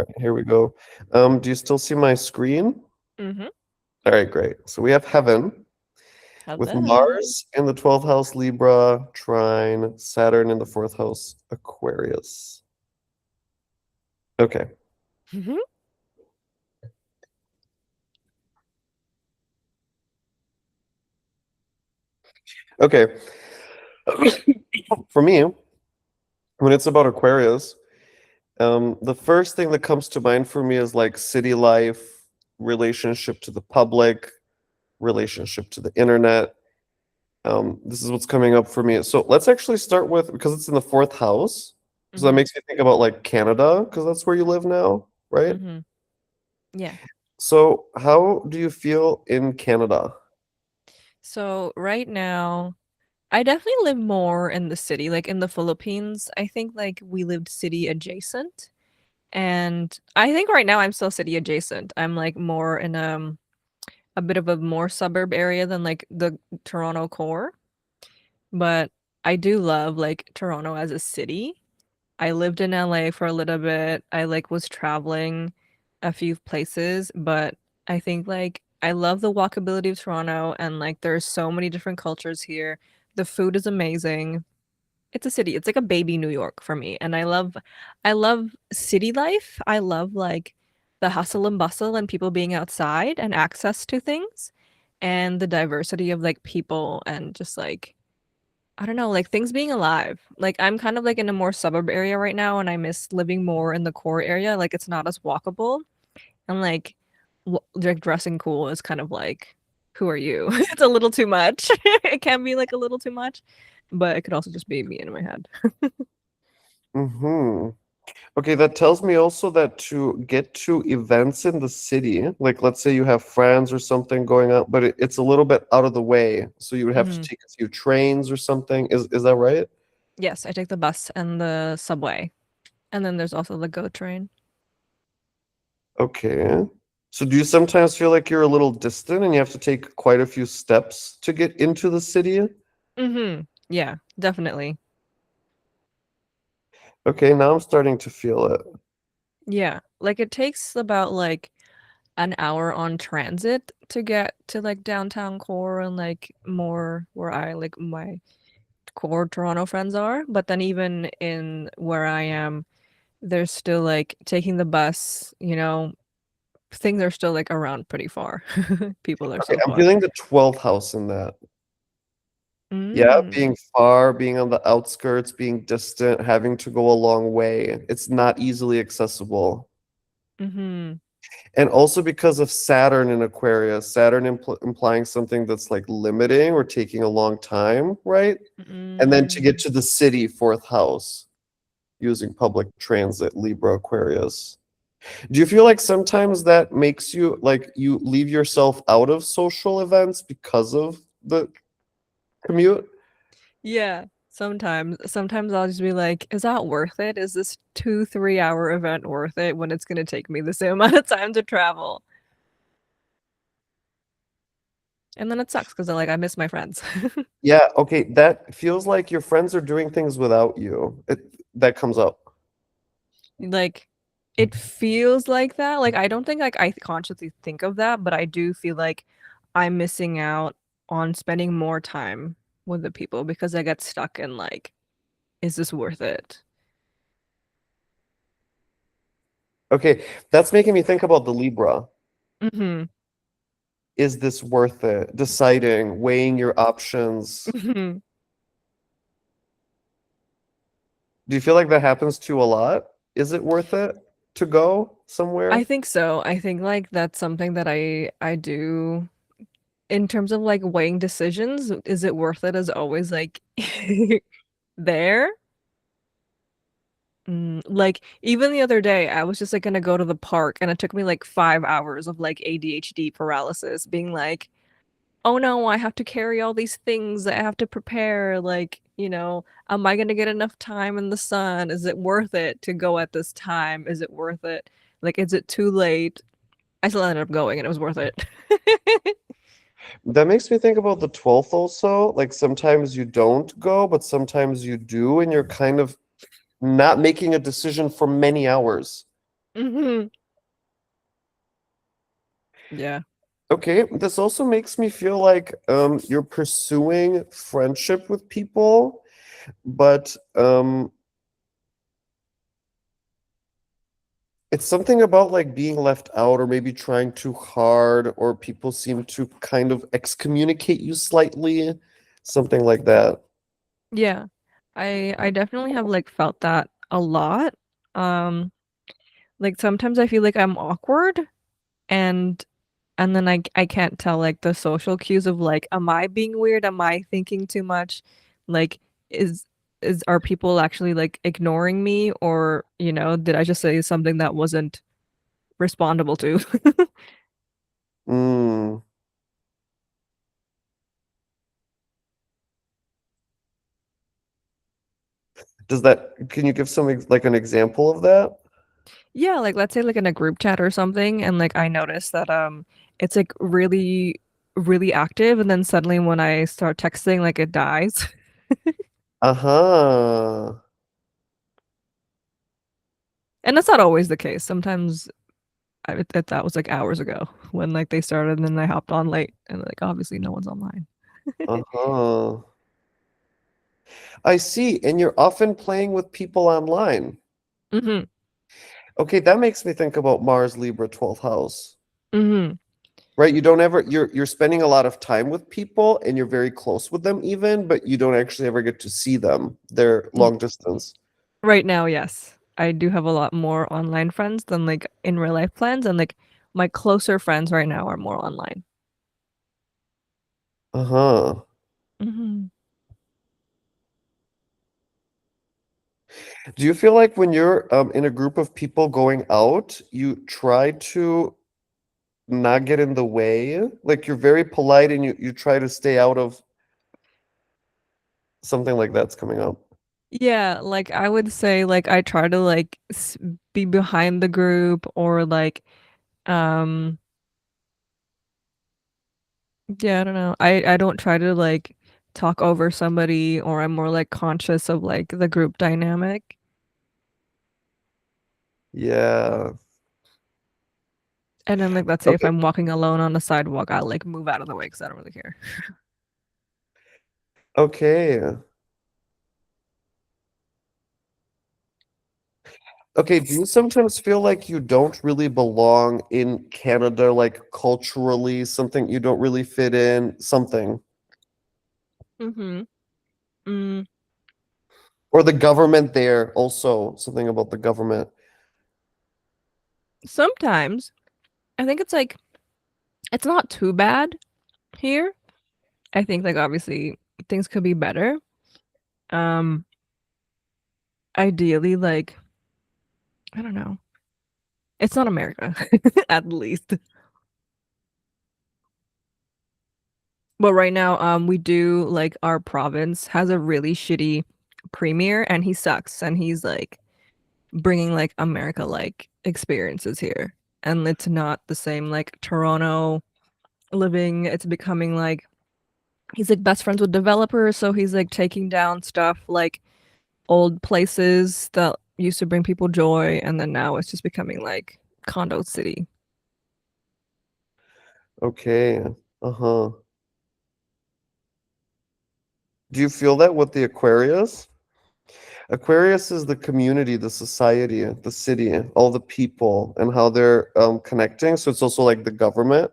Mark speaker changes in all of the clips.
Speaker 1: All right, here we go. Do you still see my screen?
Speaker 2: Mm-hmm.
Speaker 1: All right, great. So we have heaven with
Speaker 2: Hello.
Speaker 1: Mars in the 12th house Libra, trine, Saturn in the 4th house Aquarius. Okay.
Speaker 2: Mm-hmm.
Speaker 1: Okay. For me, when it's about Aquarius, the first thing that comes to mind for me is like city life, relationship to the public, relationship to the internet. This is what's coming up for me. So let's actually start with, because it's in the 4th house. So that
Speaker 2: Mm-hmm.
Speaker 1: makes me think about like Canada, because that's where you live now, right?
Speaker 2: Mm-hmm. Yeah.
Speaker 1: So how do you feel in Canada?
Speaker 2: So right now, I definitely live more in the city, like in the Philippines. I think like we lived city adjacent. And I think right now I'm still city adjacent. I'm like more in a bit of a more suburb area than like the Toronto core. But I do love like Toronto as a city. I lived in LA for a little bit. I like was traveling a few places, but I think like I love the walkability of Toronto and like there's so many different cultures here. The food is amazing. It's a city. It's like a baby New York for me. And I love city life. I love like the hustle and bustle and people being outside and access to things and the diversity of like people and just like I don't know, like things being alive. Like I'm kind of like in a more suburb area right now and I miss living more in the core area. Like it's not as walkable and like dressing cool is kind of like who are you? It's a little too much. It can be like a little too much, but it could also just be me in my head.
Speaker 1: Hmm. Okay, that tells me also that to get to events in the city, like let's say you have friends or something going on, but it's a little bit out of the way, so you would have to
Speaker 2: Hmm.
Speaker 1: take a few trains or something. Is that right?
Speaker 2: Yes, I take the bus and the subway. And then there's also the GO train.
Speaker 1: Okay. So do you sometimes feel like you're a little distant and you have to take quite a few steps to get into the city?
Speaker 2: Hmm. Yeah, definitely.
Speaker 1: Okay, now I'm starting to feel it.
Speaker 2: Yeah. Like it takes about like an hour on transit to get to like downtown core and like more where I like my core Toronto friends are. But then even in where I am, there's still like taking the bus, things are still like around pretty far. People are
Speaker 1: Okay,
Speaker 2: so
Speaker 1: I'm
Speaker 2: far.
Speaker 1: feeling the 12th house in that. Yeah,
Speaker 2: Mm.
Speaker 1: being far, being on the outskirts, being distant, having to go a long way. It's not easily accessible.
Speaker 2: Mm-hmm.
Speaker 1: And also because of Saturn in Aquarius, Saturn implying something that's like limiting or taking a long time, right? And then to get
Speaker 2: Mm.
Speaker 1: to the city, 4th house, using public transit, Libra, Aquarius. Do you feel like sometimes that makes you like you leave yourself out of social events because of the commute?
Speaker 2: Yeah, sometimes I'll just be like, is that worth it? Is this 2, 3 hour event worth it when it's gonna take me the same amount of time to travel? And then it sucks because I miss my friends.
Speaker 1: Yeah, okay, that feels like your friends are doing things without you. That comes up.
Speaker 2: Like, it feels like that. Like, I don't think like I consciously think of that, but I do feel like I'm missing out on spending more time with the people because I get stuck in like, is this worth it?
Speaker 1: Okay, that's making me think about the Libra.
Speaker 2: Hmm.
Speaker 1: Is this worth it? Deciding, weighing your options.
Speaker 2: Hmm.
Speaker 1: Do you feel like that happens to you a lot? Is it worth it to go
Speaker 2: I
Speaker 1: somewhere?
Speaker 2: think so. I think like that's something that I do in terms of like weighing decisions. Is it worth it? Is always like there. Like even the other day, I was just like gonna go to the park, and it took me like 5 hours of like ADHD paralysis, being like, "Oh no, I have to carry all these things. I have to prepare. Like, am I gonna get enough time in the sun? Is it worth it to go at this time? Is it worth it? Like, is it too late?" I still ended up going, and it was worth it.
Speaker 1: That makes me think about the 12th also. Like sometimes you don't go, but sometimes you do, and you're kind of not making a decision for many hours.
Speaker 2: Mhm. Yeah.
Speaker 1: Okay, this also makes me feel like you're pursuing friendship with people, but it's something about like being left out or maybe trying too hard, or people seem to kind of excommunicate you slightly, something like that.
Speaker 2: Yeah. I definitely have like felt that a lot. Um like sometimes I feel like I'm awkward and then I can't tell like the social cues of like am I being weird? Am I thinking too much? Like is are people actually like ignoring me or, did I just say something that wasn't respondable to?
Speaker 1: Mm. Can you give like an example of that?
Speaker 2: Yeah, like let's say like in a group chat or something and like I notice that it's like really active and then suddenly when I start texting like it dies.
Speaker 1: Uh-huh.
Speaker 2: And that's not always the case. Sometimes that was like hours ago when like they started and then I hopped on late and like obviously no one's online.
Speaker 1: Uh-huh. I see. And you're often playing with people online.
Speaker 2: Mhm.
Speaker 1: Okay, that makes me think about Mars Libra 12th house.
Speaker 2: Mhm.
Speaker 1: Right? You don't ever you're spending a lot of time with people and you're very close with them even, but you don't actually ever get to see them. They're
Speaker 2: Y-
Speaker 1: long distance.
Speaker 2: Right now, yes. I do have a lot more online friends than like in real life plans and like my closer friends right now are more online.
Speaker 1: Uh-huh.
Speaker 2: Mhm.
Speaker 1: Do you feel like when you're in a group of people going out, you try to not get in the way? Like you're very polite and you try to stay out of something like that's coming up.
Speaker 2: Yeah, like I would say like I try to like be behind the group or like um yeah, I don't know. I don't try to like talk over somebody or I'm more like conscious of like the group dynamic.
Speaker 1: Yeah.
Speaker 2: And then like let's say if
Speaker 1: Okay.
Speaker 2: I'm walking alone on the sidewalk, I'll like move out of the way because I don't really care.
Speaker 1: Okay. Okay, do you sometimes feel like you don't really belong in Canada, like culturally, something you don't really fit in, something?
Speaker 2: Mm-hmm. Mm,
Speaker 1: Or the government there also, something about the government.
Speaker 2: sometimes I think it's like it's not too bad here. I think like obviously things could be better. Um, ideally like I don't know. It's not America at least. But right now, we do like our province has a really shitty premier, and he sucks, and he's like bringing like America like experiences here, and it's not the same like Toronto living. It's becoming like he's like best friends with developers, so he's like taking down stuff like old places that used to bring people joy, and then now it's just becoming like condo city.
Speaker 1: Okay. Uh-huh. Do you feel that with the Aquarius? Aquarius is the community, the society, the city, all the people, and how they're connecting. So it's also like the government.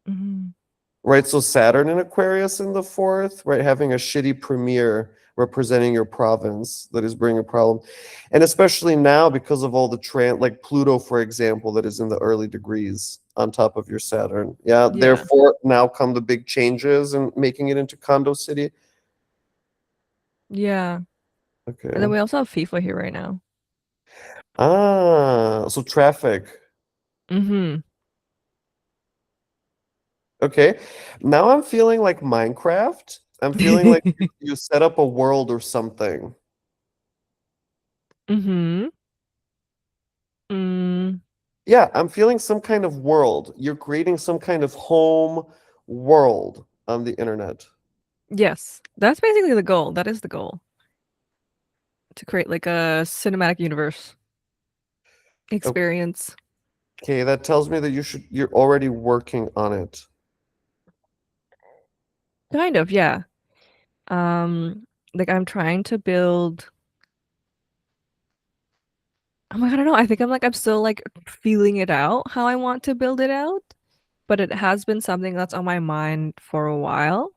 Speaker 2: Mhm.
Speaker 1: Right, so Saturn in Aquarius in the fourth, right, having a shitty premier representing your province that is bringing a problem. And especially now because of all the like Pluto, for example, that is in the early degrees on top of your Saturn. Yeah,
Speaker 2: Yeah,
Speaker 1: therefore now come the big changes and making it into condo city.
Speaker 2: yeah. And then
Speaker 1: Okay.
Speaker 2: we also have FIFA here right now.
Speaker 1: Ah, so traffic.
Speaker 2: Mm-hmm.
Speaker 1: Okay. Now I'm feeling like Minecraft. I'm feeling like you set up a world or something.
Speaker 2: Mm-hmm. Mm,
Speaker 1: Yeah, I'm feeling some kind of world. You're creating some kind of home world on the internet.
Speaker 2: yes, that's basically the goal. That is the goal to create like a cinematic universe. experience.
Speaker 1: Okay, that tells me that you're already working on it.
Speaker 2: Kind of, yeah. Um, like I'm trying to build. Oh my God, I don't know. I think I'm still like feeling it out how I want to build it out, but it has been something that's on my mind for a while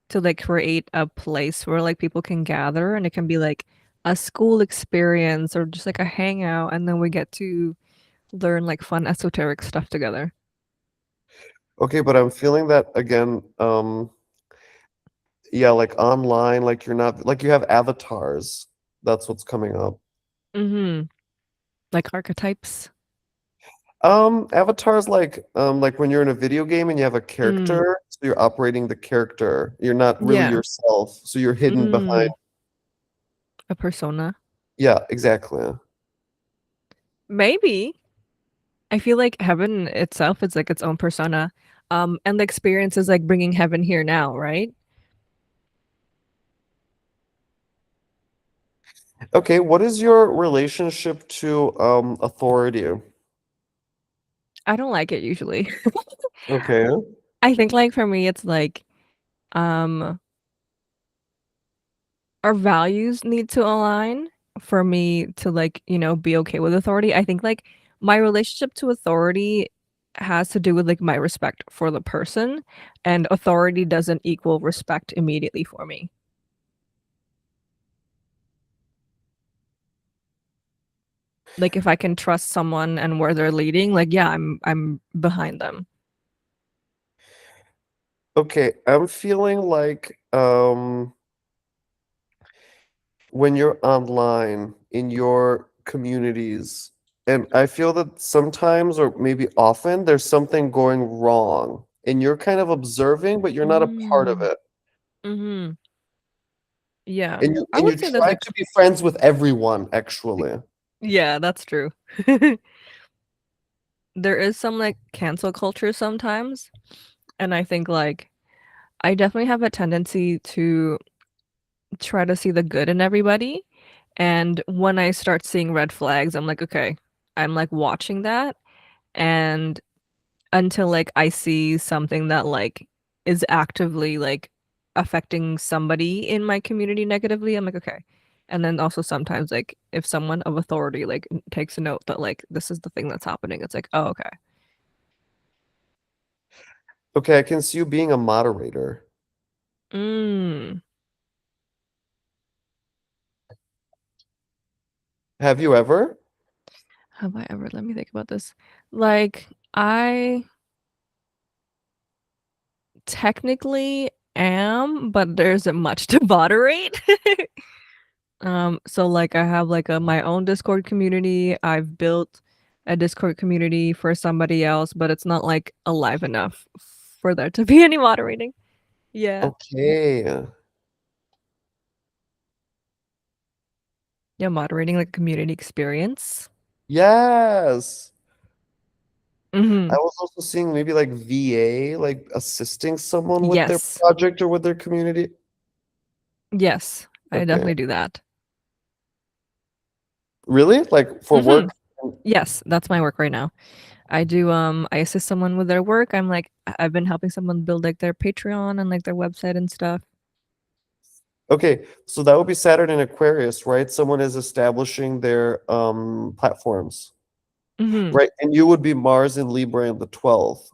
Speaker 2: to like create a place where like people can gather and it can be like a school experience or just like a hangout and then we get to learn like fun esoteric stuff together.
Speaker 1: Okay, but I'm feeling that again. Yeah, like online, like you're not like you have avatars. That's what's coming up.
Speaker 2: Mm-hmm. Like archetypes.
Speaker 1: Avatars like when you're in a video game and you have a
Speaker 2: Mm.
Speaker 1: character, so you're operating the character. You're not really
Speaker 2: Yeah.
Speaker 1: yourself, so you're hidden behind.
Speaker 2: Mm. A persona.
Speaker 1: Yeah, exactly.
Speaker 2: Maybe. I feel like heaven itself is like its own persona. And the experience is like bringing heaven here now, right?
Speaker 1: Okay, what is your relationship to authority?
Speaker 2: I don't like it usually.
Speaker 1: Okay.
Speaker 2: I think like for me it's like um our values need to align for me to like, be okay with authority. I think like my relationship to authority has to do with like my respect for the person, and authority doesn't equal respect immediately for me. Like if I can trust someone and where they're leading, like yeah, I'm behind them.
Speaker 1: Okay, I'm feeling like when you're online in your communities, and I feel that sometimes or maybe often there's something going wrong and you're kind of observing, but you're not a part of
Speaker 2: Mm.
Speaker 1: it.
Speaker 2: Mhm. Yeah.
Speaker 1: And you
Speaker 2: I
Speaker 1: and you
Speaker 2: would say there's
Speaker 1: try
Speaker 2: like
Speaker 1: to be friends with everyone, actually.
Speaker 2: yeah, that's true. There is some like cancel culture sometimes, and I think like I definitely have a tendency to try to see the good in everybody. And when I start seeing red flags, I'm like, okay, I'm like watching that. And until like I see something that like is actively like affecting somebody in my community negatively, I'm like, okay. And then also sometimes like if someone of authority like takes a note that like this is the thing that's happening, it's like, oh, okay.
Speaker 1: Okay, I can see you being a moderator.
Speaker 2: Mm.
Speaker 1: Have you ever?
Speaker 2: Have I ever? Let me think about this. Like, I technically am, but there isn't much to moderate. So like I have like my own Discord community. I've built a Discord community for somebody else, but it's not like alive enough for there to be any moderating. Yeah.
Speaker 1: Okay.
Speaker 2: Yeah, moderating like a community experience.
Speaker 1: Yes. I
Speaker 2: Hmm.
Speaker 1: was also seeing maybe like VA, like assisting someone with their
Speaker 2: Yes.
Speaker 1: project or with their community.
Speaker 2: Yes. I
Speaker 1: Okay.
Speaker 2: definitely do that.
Speaker 1: Really? Like for
Speaker 2: Hmm.
Speaker 1: work?
Speaker 2: Yes, that's my work right now. I assist someone with their work. I've been helping someone build like their Patreon and like their website and stuff.
Speaker 1: Okay, so that would be Saturn in Aquarius, right? Someone is establishing their platforms,
Speaker 2: Hmm.
Speaker 1: right? And you would be Mars in Libra in the 12th.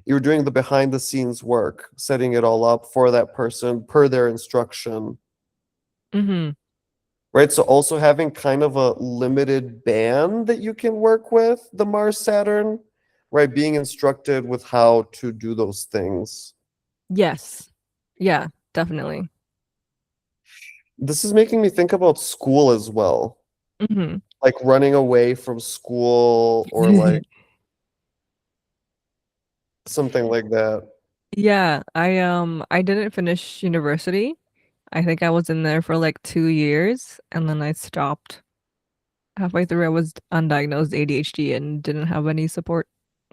Speaker 1: You're doing the behind the scenes work, setting it all up for that person per their instruction,
Speaker 2: Hmm.
Speaker 1: right? So also having kind of a limited band that you can work with the Mars Saturn, right? Being instructed with how to do those things.
Speaker 2: Yes. Yeah, definitely.
Speaker 1: This is making me think about school as well,
Speaker 2: Hmm.
Speaker 1: like running away from school or like something like that.
Speaker 2: Yeah, I didn't finish university. I think I was in there for like 2 years and then I stopped. Halfway through I was undiagnosed ADHD and didn't have any support.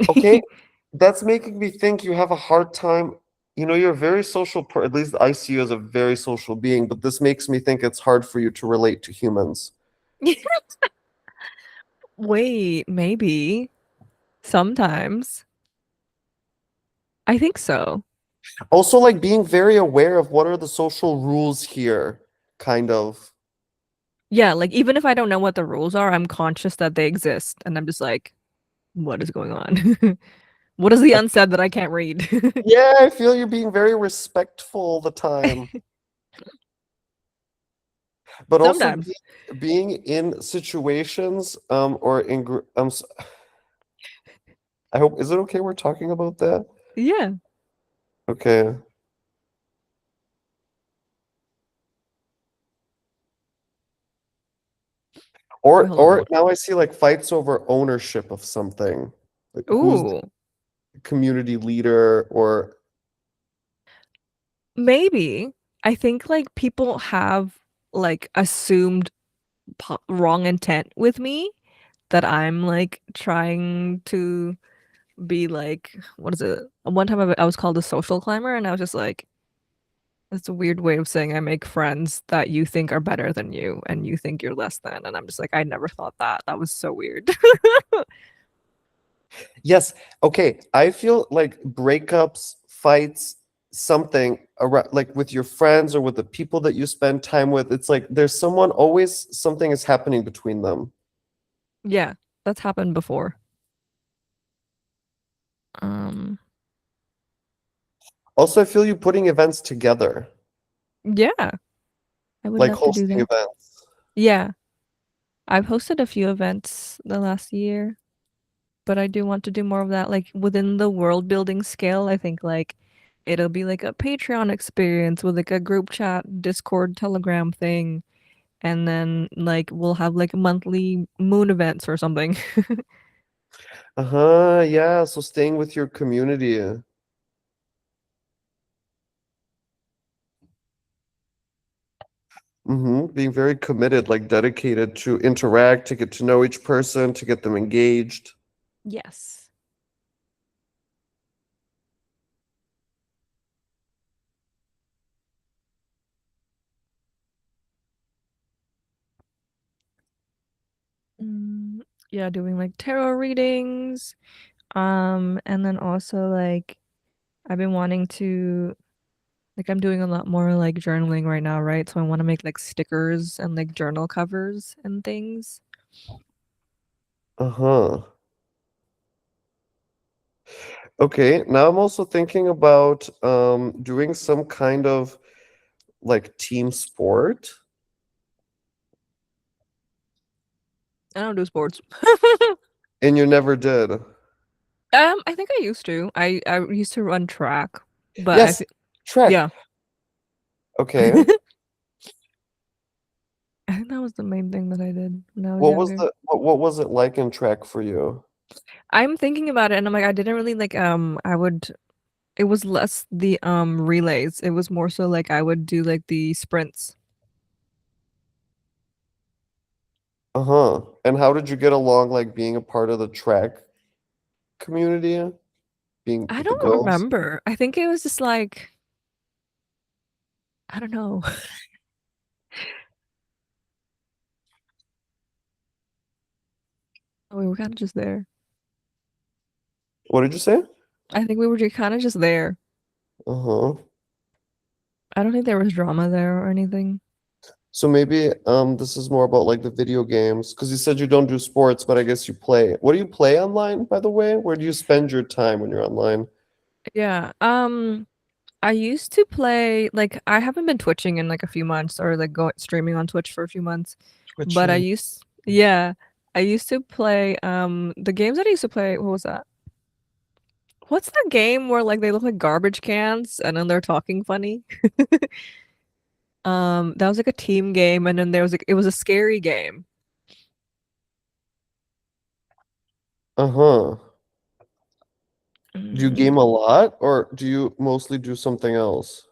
Speaker 1: Okay, that's making me think you have a hard time. You know, you're a very social at least I see you as a very social being, but this makes me think it's hard for you to relate to humans.
Speaker 2: Wait, maybe. Sometimes. I think so.
Speaker 1: Also, like being very aware of what are the social rules here, kind of.
Speaker 2: Yeah, like even if I don't know what the rules are, I'm conscious that they exist and I'm just like, what is going on? What is the
Speaker 1: I,
Speaker 2: unsaid that I can't read?
Speaker 1: yeah, I feel you're being very respectful all the time, but also
Speaker 2: Sometimes.
Speaker 1: being in situations, or in, I hope, is it okay we're talking about that?
Speaker 2: Yeah.
Speaker 1: Okay.
Speaker 2: Wait, hold on.
Speaker 1: Or
Speaker 2: What?
Speaker 1: now I see like fights over ownership of something. Like who's the
Speaker 2: Ooh,
Speaker 1: community leader or
Speaker 2: maybe. I think like people have like assumed wrong intent with me that I'm like trying to be like, what is it? One time I was called a social climber, and I was just like, it's a weird way of saying I make friends that you think are better than you and you think you're less than. And I'm just like, I never thought that. That was so weird.
Speaker 1: yes, okay. I feel like breakups, fights, something around, like with your friends or with the people that you spend time with, it's like there's someone always something is happening between them.
Speaker 2: Yeah, that's happened before. Um,
Speaker 1: Also, I feel you putting events together,
Speaker 2: yeah, I would
Speaker 1: like
Speaker 2: love to do
Speaker 1: hosting
Speaker 2: that.
Speaker 1: events.
Speaker 2: Yeah, I've hosted a few events the last year, but I do want to do more of that, like within the world building scale. I think like it'll be like a Patreon experience with like a group chat, Discord, Telegram thing, and then like we'll have like monthly moon events or something.
Speaker 1: Uh-huh, yeah. So staying with your community. Being very committed, like dedicated to interact, to get to know each person, to get them engaged.
Speaker 2: Yes. Mm, yeah, doing like tarot readings. And then also like I've been wanting to like I'm doing a lot more like journaling right now, right? So I want to make like stickers and like journal covers and things.
Speaker 1: Uh-huh. Okay, now I'm also thinking about doing some kind of like team sport,
Speaker 2: I don't do sports.
Speaker 1: and you never did.
Speaker 2: I think I used to. I used to run track, but I
Speaker 1: Yes,
Speaker 2: feel
Speaker 1: track.
Speaker 2: yeah.
Speaker 1: Okay.
Speaker 2: I think that was the main thing that I did when I was younger.
Speaker 1: What was it like in track for you?
Speaker 2: I'm thinking about it and I'm like I didn't really like I would it was less the relays. It was more so like I would do like the sprints.
Speaker 1: Uh-huh. And how did you get along like being a part of the track community, being
Speaker 2: I
Speaker 1: with the
Speaker 2: don't
Speaker 1: girls?
Speaker 2: remember. I think it was just like I don't know. We were kind of just there.
Speaker 1: What did you say?
Speaker 2: I think we were just kind of just there.
Speaker 1: Uh-huh.
Speaker 2: I don't think there was drama there or anything.
Speaker 1: So maybe this is more about like the video games because you said you don't do sports, but I guess you play. What do you play online, by the way? Where do you spend your time when you're online?
Speaker 2: Yeah. I used to play like I haven't been twitching in like a few months or like going streaming on Twitch for a few months, but
Speaker 1: Twitching.
Speaker 2: I used to play the games that I used to play, what was that? What's that game where like they look like garbage cans and then they're talking funny? That was like a team game and then there was like it was a scary game.
Speaker 1: Uh-huh. Do you
Speaker 2: Mm,
Speaker 1: game a lot or do you mostly do something else?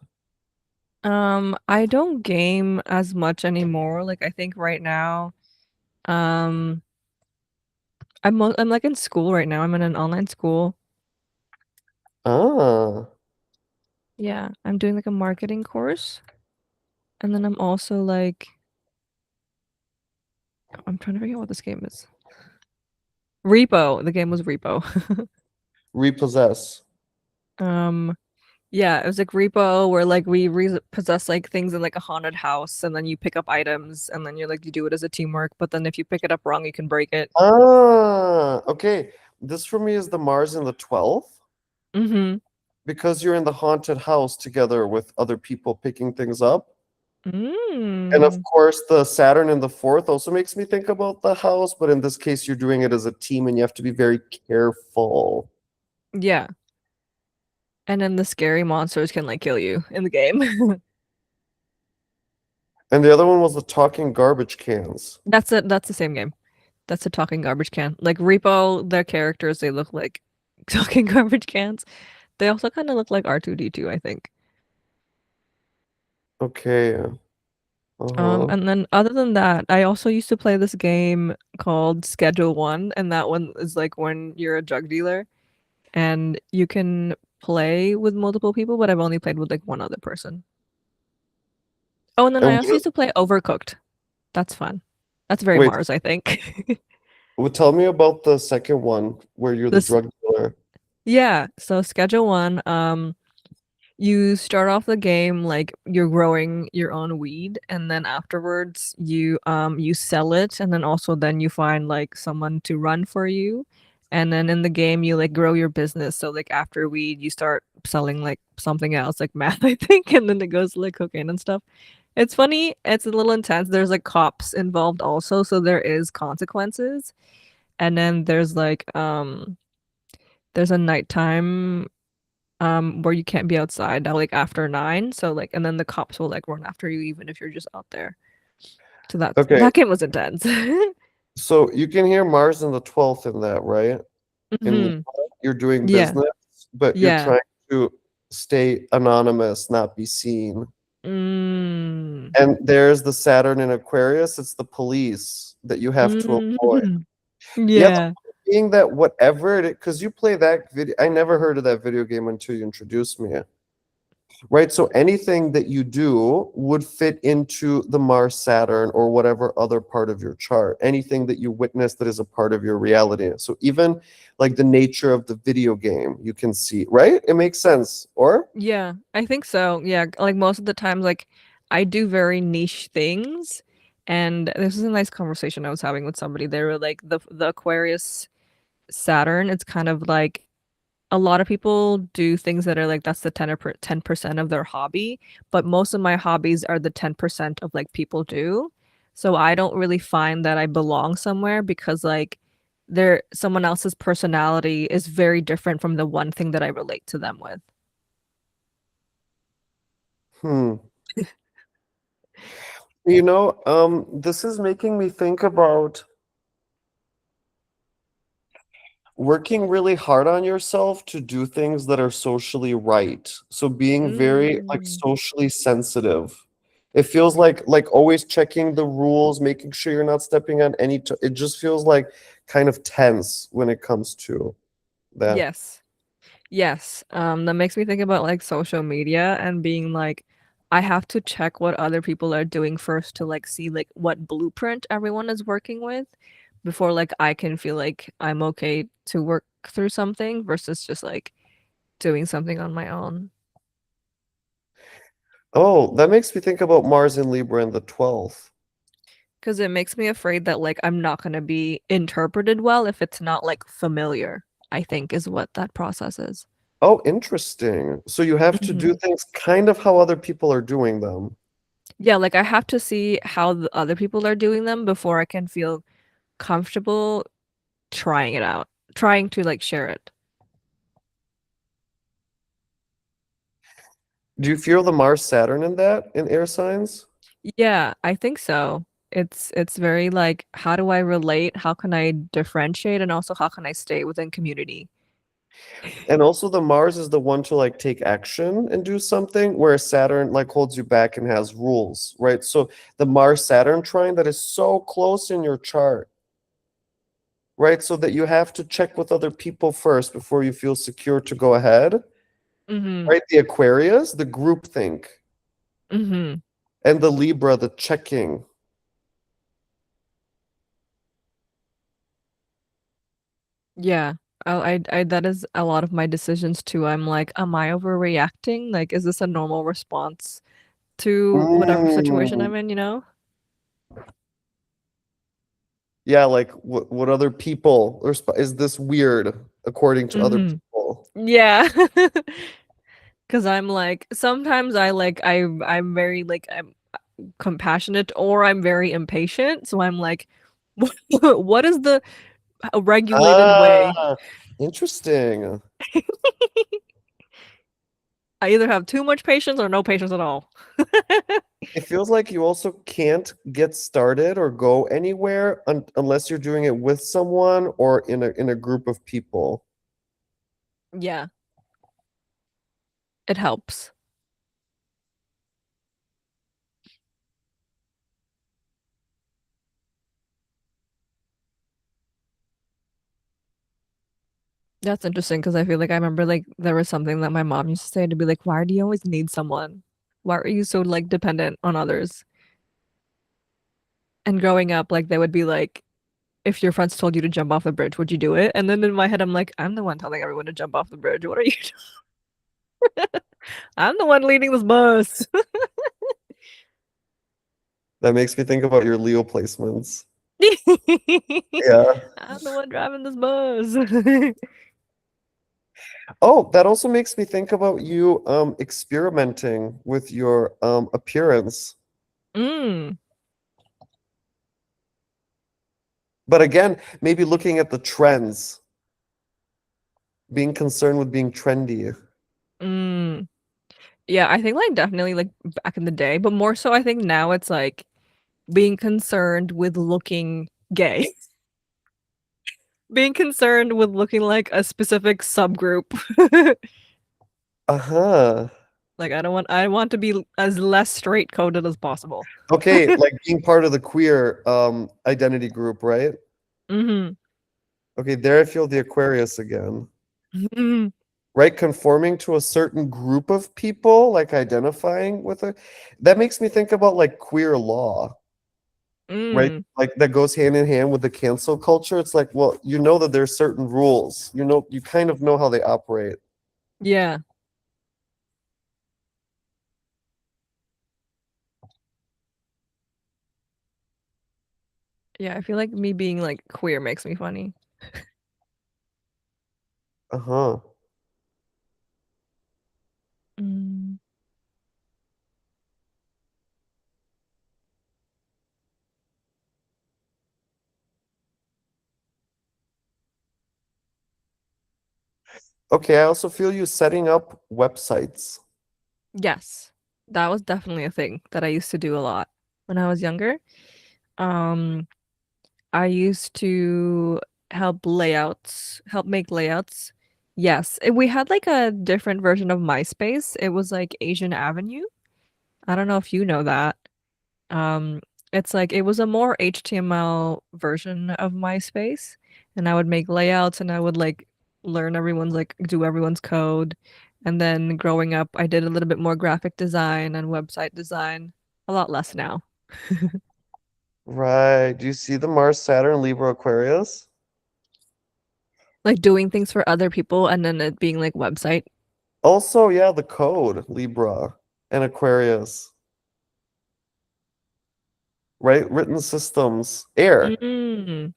Speaker 2: I don't game as much anymore. Like I think right now, um I'm like in school right now. I'm in an online school.
Speaker 1: Ah,
Speaker 2: Yeah, I'm doing like a marketing course. And then I'm also like I'm trying to figure out what this game is. Repo. The game was Repo.
Speaker 1: Repossess.
Speaker 2: Um, yeah, it was like Repo where like we repossess like things in like a haunted house and then you pick up items and then you're like you do it as a teamwork, but then if you pick it up wrong, you can break it.
Speaker 1: Ah, okay. This for me is the Mars in the 12th
Speaker 2: Mm-hmm.
Speaker 1: because you're in the haunted house together with other people picking things up. And of
Speaker 2: Mm.
Speaker 1: course, the Saturn in the 4th also makes me think about the house, but in this case, you're doing it as a team and you have to be very careful.
Speaker 2: Yeah. And then the scary monsters can like kill you in the game.
Speaker 1: And the other one was the talking garbage cans.
Speaker 2: That's the same game. That's a talking garbage can. Like Repo, their characters, they look like talking garbage cans. They also kind of look like R2-D2, I think.
Speaker 1: Okay. Uh-huh.
Speaker 2: And then other than that, I also used to play this game called Schedule One, and that one is like when you're a drug dealer and you can play with multiple people, but I've only played with like one other person. Oh, and then I
Speaker 1: And
Speaker 2: also used to play Overcooked. That's fun. That's very
Speaker 1: wait,
Speaker 2: Mars, I think.
Speaker 1: tell me about the second one where you're the
Speaker 2: This,
Speaker 1: drug dealer.
Speaker 2: yeah, so Schedule One, you start off the game like you're growing your own weed, and then afterwards you sell it, and then also then you find like someone to run for you. And then in the game you like grow your business. So like after weed you start selling like something else, like meth, I think, and then it goes to, like cocaine and stuff. It's funny, it's a little intense. There's like cops involved also, so there is consequences. And then there's a nighttime where you can't be outside now like after 9, so like and then the cops will like run after you even if you're just out there. So
Speaker 1: Okay,
Speaker 2: that game was intense.
Speaker 1: so you can hear Mars in the 12th in that, right? In
Speaker 2: Hmm.
Speaker 1: you're doing
Speaker 2: Yeah.
Speaker 1: business, but you're
Speaker 2: Yeah.
Speaker 1: trying to stay anonymous, not be seen.
Speaker 2: Mm.
Speaker 1: And there's the Saturn in Aquarius, it's the police that you have to avoid.
Speaker 2: Mm.
Speaker 1: The other
Speaker 2: Yeah.
Speaker 1: one being that whatever it, because you play that video, I never heard of that video game until you introduced me. Right? So anything that you do would fit into the Mars Saturn or whatever other part of your chart. Anything that you witness that is a part of your reality. So even like the nature of the video game, you can see, right? It makes sense. Or
Speaker 2: Yeah, I think so. Yeah, like most of the times like I do very niche things, and this is a nice conversation I was having with somebody. They were like the Aquarius Saturn, it's kind of like a lot of people do things that are like that's the 10% of their hobby, but most of my hobbies are the 10% of like people do. So I don't really find that I belong somewhere because like there someone else's personality is very different from the one thing that I relate to them with.
Speaker 1: hmm. This is making me think about working really hard on yourself to do things that are socially right. So being very like
Speaker 2: Mm.
Speaker 1: socially sensitive. It feels like always checking the rules, making sure you're not stepping on any it just feels like kind of tense when it comes to that.
Speaker 2: Yes. Yes. That makes me think about like social media and being like, I have to check what other people are doing first to like see like what blueprint everyone is working with before like I can feel like I'm okay to work through something versus just like doing something on my own.
Speaker 1: Oh, that makes me think about Mars in Libra in the 12th.
Speaker 2: Because it makes me afraid that like I'm not gonna be interpreted well if it's not like familiar, I think is what that process is.
Speaker 1: Oh, interesting. So you have to do
Speaker 2: Hmm.
Speaker 1: things kind of how other people are doing them.
Speaker 2: Yeah, like I have to see how the other people are doing them before I can feel comfortable trying it out, trying to like share it.
Speaker 1: Do you feel the Mars Saturn in that in air signs?
Speaker 2: Yeah, I think so. It's very like how do I relate? How can I differentiate? And also how can I stay within community?
Speaker 1: And also the Mars is the one to like take action and do something, where Saturn like holds you back and has rules, right? So the Mars Saturn trine that is so close in your chart, right? So that you have to check with other people first before you feel secure to go ahead,
Speaker 2: Mm-hmm.
Speaker 1: right? The Aquarius, the group think,
Speaker 2: Mm-hmm.
Speaker 1: and the Libra, the checking.
Speaker 2: Yeah. Oh, that is a lot of my decisions too. I'm like, am I overreacting? Like, is this a normal response to whatever situation
Speaker 1: Mm.
Speaker 2: I'm in, you know?
Speaker 1: Yeah, like what other people is this weird according to other
Speaker 2: Mm-hmm.
Speaker 1: people?
Speaker 2: Yeah. Because I'm like, sometimes I'm very like I'm compassionate or I'm very impatient. So I'm like, what is the regulated way?
Speaker 1: Ah, interesting.
Speaker 2: I either have too much patience or no patience at all.
Speaker 1: It feels like you also can't get started or go anywhere unless you're doing it with someone or in a group of people.
Speaker 2: Yeah, it helps. That's interesting because I feel like I remember like there was something that my mom used to say to be like, why do you always need someone? Why are you so like dependent on others? And growing up, like they would be like, if your friends told you to jump off the bridge, would you do it? And then in my head, I'm like, I'm the one telling everyone to jump off the bridge. What are you I'm the one leading this bus.
Speaker 1: That makes me think about your Leo placements. Yeah.
Speaker 2: I'm the one driving this bus.
Speaker 1: Oh, that also makes me think about you experimenting with your appearance.
Speaker 2: Mm,
Speaker 1: But again, maybe looking at the trends, being concerned with being trendy.
Speaker 2: mm. Yeah, I think like definitely like back in the day, but more so I think now it's like being concerned with looking gay. Being concerned with looking like a specific subgroup.
Speaker 1: Uh-huh.
Speaker 2: Like I want to be as less straight coded as possible.
Speaker 1: Okay, like being part of the queer identity group, right?
Speaker 2: Hmm.
Speaker 1: Okay, there I feel the Aquarius again.
Speaker 2: Hmm.
Speaker 1: Right? Conforming to a certain group of people, like identifying with it. That makes me think about like queer law, right?
Speaker 2: Mm.
Speaker 1: Like that goes hand in hand with the cancel culture. It's like, well, you know that there's certain rules. You know, you kind of know how they operate.
Speaker 2: Yeah. Yeah, I feel like me being like queer makes me funny.
Speaker 1: Uh-huh.
Speaker 2: Mm.
Speaker 1: Okay, I also feel you setting up websites.
Speaker 2: Yes. That was definitely a thing that I used to do a lot when I was younger. Um, I used to help make layouts. Yes, we had like a different version of MySpace. It was like Asian Avenue. I don't know if you know that. Um, it's like it was a more HTML version of MySpace, and I would make layouts and I would like learn everyone's like do everyone's code. And then growing up, I did a little bit more graphic design and website design. A lot less now.
Speaker 1: Right. Do you see the Mars, Saturn, Libra, Aquarius?
Speaker 2: Like doing things for other people and then it being like website.
Speaker 1: Also, yeah, the code, Libra and Aquarius, right? Written systems, air,
Speaker 2: Mm,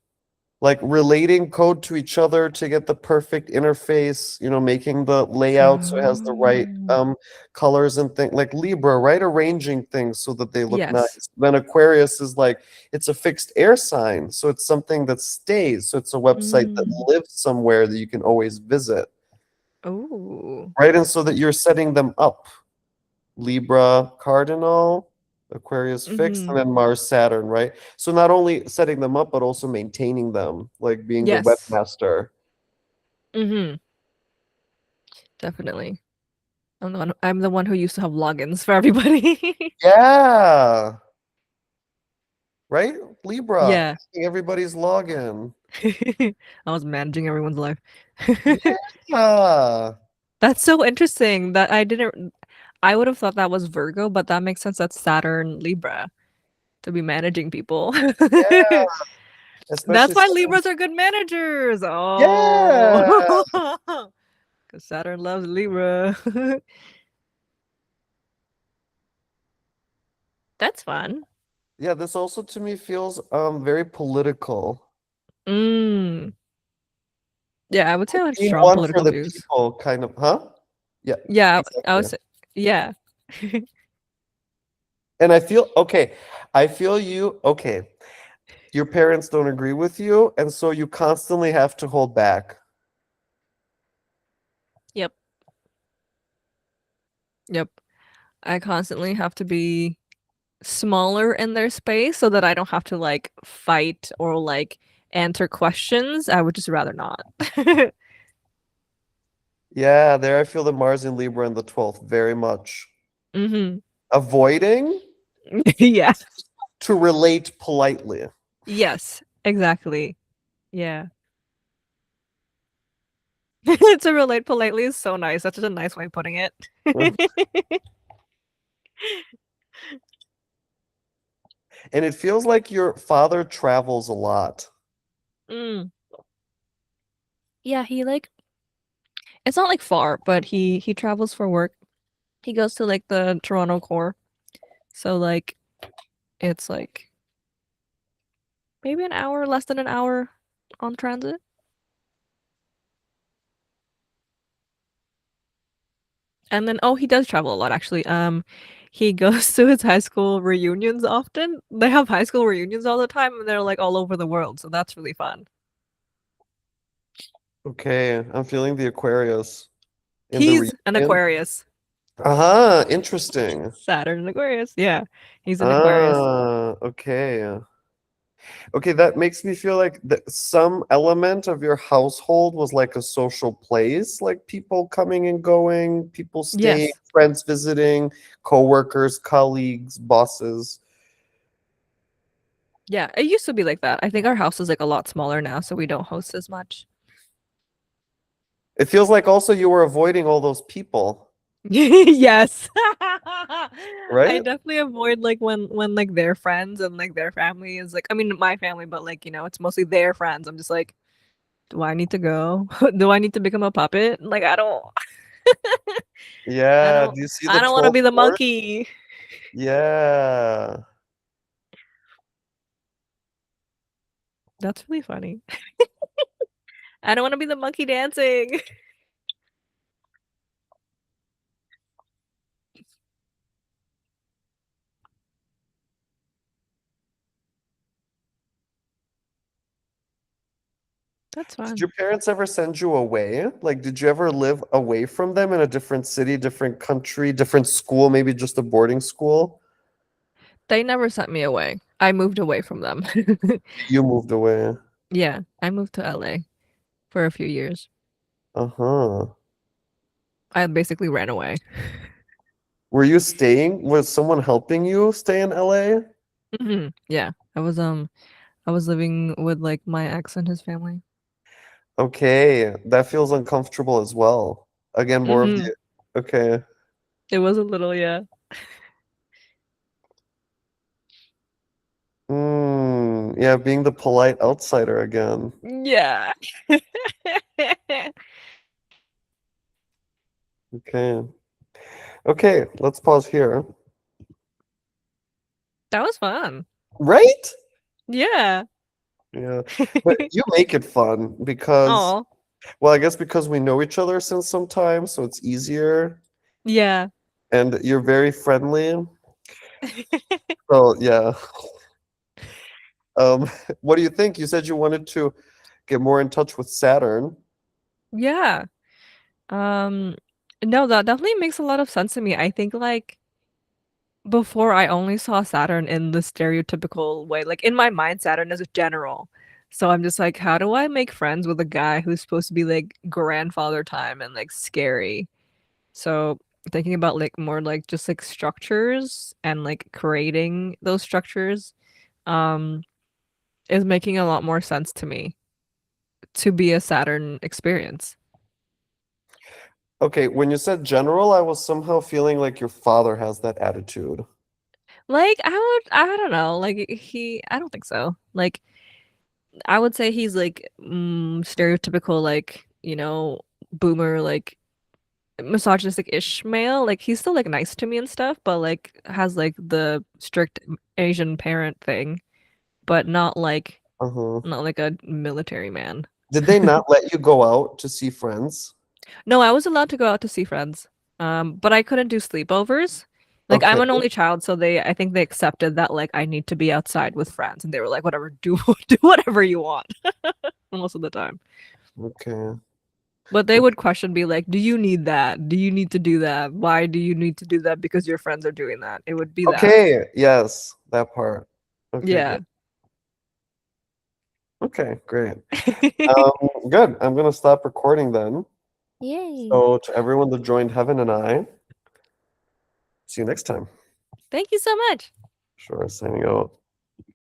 Speaker 1: like relating code to each other to get the perfect interface, you know, making the layout so it has the right
Speaker 2: oh,
Speaker 1: colors and things like Libra, right? Arranging things so that they look
Speaker 2: yes.
Speaker 1: nice. Then Aquarius is like it's a fixed air sign, so it's something that stays. So it's a website that
Speaker 2: Mm.
Speaker 1: lives somewhere that you can always visit,
Speaker 2: Oh.
Speaker 1: right? And so that you're setting them up. Libra cardinal, Aquarius fixed,
Speaker 2: Hmm.
Speaker 1: and then Mars Saturn, right? So not only setting them up, but also maintaining them, like being the
Speaker 2: Yes.
Speaker 1: webmaster.
Speaker 2: Hmm. Definitely. I'm the one who used to have logins for everybody.
Speaker 1: Yeah, right? Libra,
Speaker 2: Yeah.
Speaker 1: having everybody's login.
Speaker 2: I was managing everyone's life.
Speaker 1: Yeah,
Speaker 2: That's so interesting that I would have thought that was Virgo, but that makes sense. That's Saturn Libra to be managing people.
Speaker 1: yeah. especially
Speaker 2: That's why
Speaker 1: Saturn.
Speaker 2: Libras are good managers. Oh,
Speaker 1: Yeah,
Speaker 2: because Saturn loves Libra. That's fun.
Speaker 1: yeah. This also to me feels very political.
Speaker 2: Mm. Yeah, I would say I have
Speaker 1: Being
Speaker 2: strong
Speaker 1: one for
Speaker 2: political
Speaker 1: the
Speaker 2: views.
Speaker 1: people, kind of, huh? Yeah,
Speaker 2: Yeah, I
Speaker 1: exactly.
Speaker 2: was. Yeah.
Speaker 1: And I feel okay. I feel you. Okay, your parents don't agree with you, and so you constantly have to hold back.
Speaker 2: Yep. Yep. I constantly have to be smaller in their space so that I don't have to like fight or like answer questions. I would just rather not.
Speaker 1: Yeah, there I feel the Mars in Libra in the 12th very much.
Speaker 2: Hmm.
Speaker 1: Avoiding
Speaker 2: Yeah.
Speaker 1: to relate politely.
Speaker 2: Yes, exactly. Yeah. To relate politely is so nice. That's just a nice way of putting it.
Speaker 1: And it feels like your father travels a lot,
Speaker 2: Mm. Yeah, he like it's not like far, but he travels for work. He goes to like the Toronto core. So like it's like maybe an hour, less than an hour on transit. And then oh, he does travel a lot actually. He goes to his high school reunions often. They have high school reunions all the time and they're like all over the world, so that's really fun.
Speaker 1: okay? I'm feeling the Aquarius in the
Speaker 2: He's an
Speaker 1: reunion.
Speaker 2: Aquarius.
Speaker 1: Uh-huh, interesting.
Speaker 2: Saturn and Aquarius. Yeah. He's an Aquarius.
Speaker 1: Ah, okay. Okay, that makes me feel like some element of your household was like a social place, like people coming and going, people staying,
Speaker 2: Yes.
Speaker 1: friends visiting, coworkers, colleagues, bosses.
Speaker 2: Yeah, it used to be like that. I think our house is like a lot smaller now, so we don't host as much.
Speaker 1: It feels like also you were avoiding all those people,
Speaker 2: Yes. I
Speaker 1: right?
Speaker 2: definitely avoid like when like their friends and like their family is like I mean my family, but like, it's mostly their friends. I'm just like, do I need to go? Do I need to become a puppet? Like I don't I
Speaker 1: Yeah,
Speaker 2: don't
Speaker 1: do you see the
Speaker 2: I don't want to
Speaker 1: 12th
Speaker 2: be the
Speaker 1: word?
Speaker 2: monkey.
Speaker 1: Yeah.
Speaker 2: That's really funny. I don't want to be the monkey dancing. That's
Speaker 1: Did
Speaker 2: fun.
Speaker 1: your parents ever send you away? Like, did you ever live away from them in a different city, different country, different school, maybe just a boarding school?
Speaker 2: They never sent me away. I moved away from them.
Speaker 1: You moved away.
Speaker 2: Yeah, I moved to LA for a few years.
Speaker 1: Uh-huh.
Speaker 2: I basically ran away.
Speaker 1: Were you staying? Was someone helping you stay in LA?
Speaker 2: Yeah, I was living with like my ex and his family.
Speaker 1: Okay, that feels uncomfortable as well. Again, more of
Speaker 2: Hmm.
Speaker 1: the okay.
Speaker 2: It was a little, yeah.
Speaker 1: Yeah, being the polite outsider again.
Speaker 2: Yeah.
Speaker 1: Okay. Okay, let's pause here.
Speaker 2: That was fun.
Speaker 1: Right?
Speaker 2: Yeah.
Speaker 1: Yeah. But you make it fun because,
Speaker 2: Oh,
Speaker 1: well, I guess because we know each other since some time, so it's easier.
Speaker 2: yeah.
Speaker 1: And you're very friendly. So yeah. Um, what do you think? You said you wanted to get more in touch with Saturn.
Speaker 2: Yeah. Um, no, that definitely makes a lot of sense to me. I think like before I only saw Saturn in the stereotypical way. Like in my mind, Saturn is a general. So I'm just like, how do I make friends with a guy who's supposed to be like grandfather time and like scary? So thinking about like more like just like structures and like creating those structures um is making a lot more sense to me to be a Saturn experience.
Speaker 1: Okay, when you said general, I was somehow feeling like your father has that attitude.
Speaker 2: Like I don't know, like I don't think so. Like I would say he's like stereotypical, like, boomer, like misogynistic-ish male. Like he's still like nice to me and stuff, but like has like the strict Asian parent thing, but
Speaker 1: Uh-huh.
Speaker 2: not like a military man.
Speaker 1: Did they not let you go out to see friends?
Speaker 2: No, I was allowed to go out to see friends. But I couldn't do sleepovers. Like I'm
Speaker 1: Okay.
Speaker 2: an only child, so I think they accepted that like I need to be outside with friends, and they were like, whatever, do do whatever you want most of the time.
Speaker 1: Okay.
Speaker 2: But they would question me like, do you need that? Do you need to do that? Why do you need to do that? Because your friends are doing that. It would be that.
Speaker 1: Okay. Yes, that part. Okay,
Speaker 2: Yeah.
Speaker 1: good. Okay, great. Good. I'm gonna stop recording then.
Speaker 2: Yay.
Speaker 1: So to everyone that joined Heaven and I, see you next time.
Speaker 2: Thank you so much.
Speaker 1: Sure, signing out.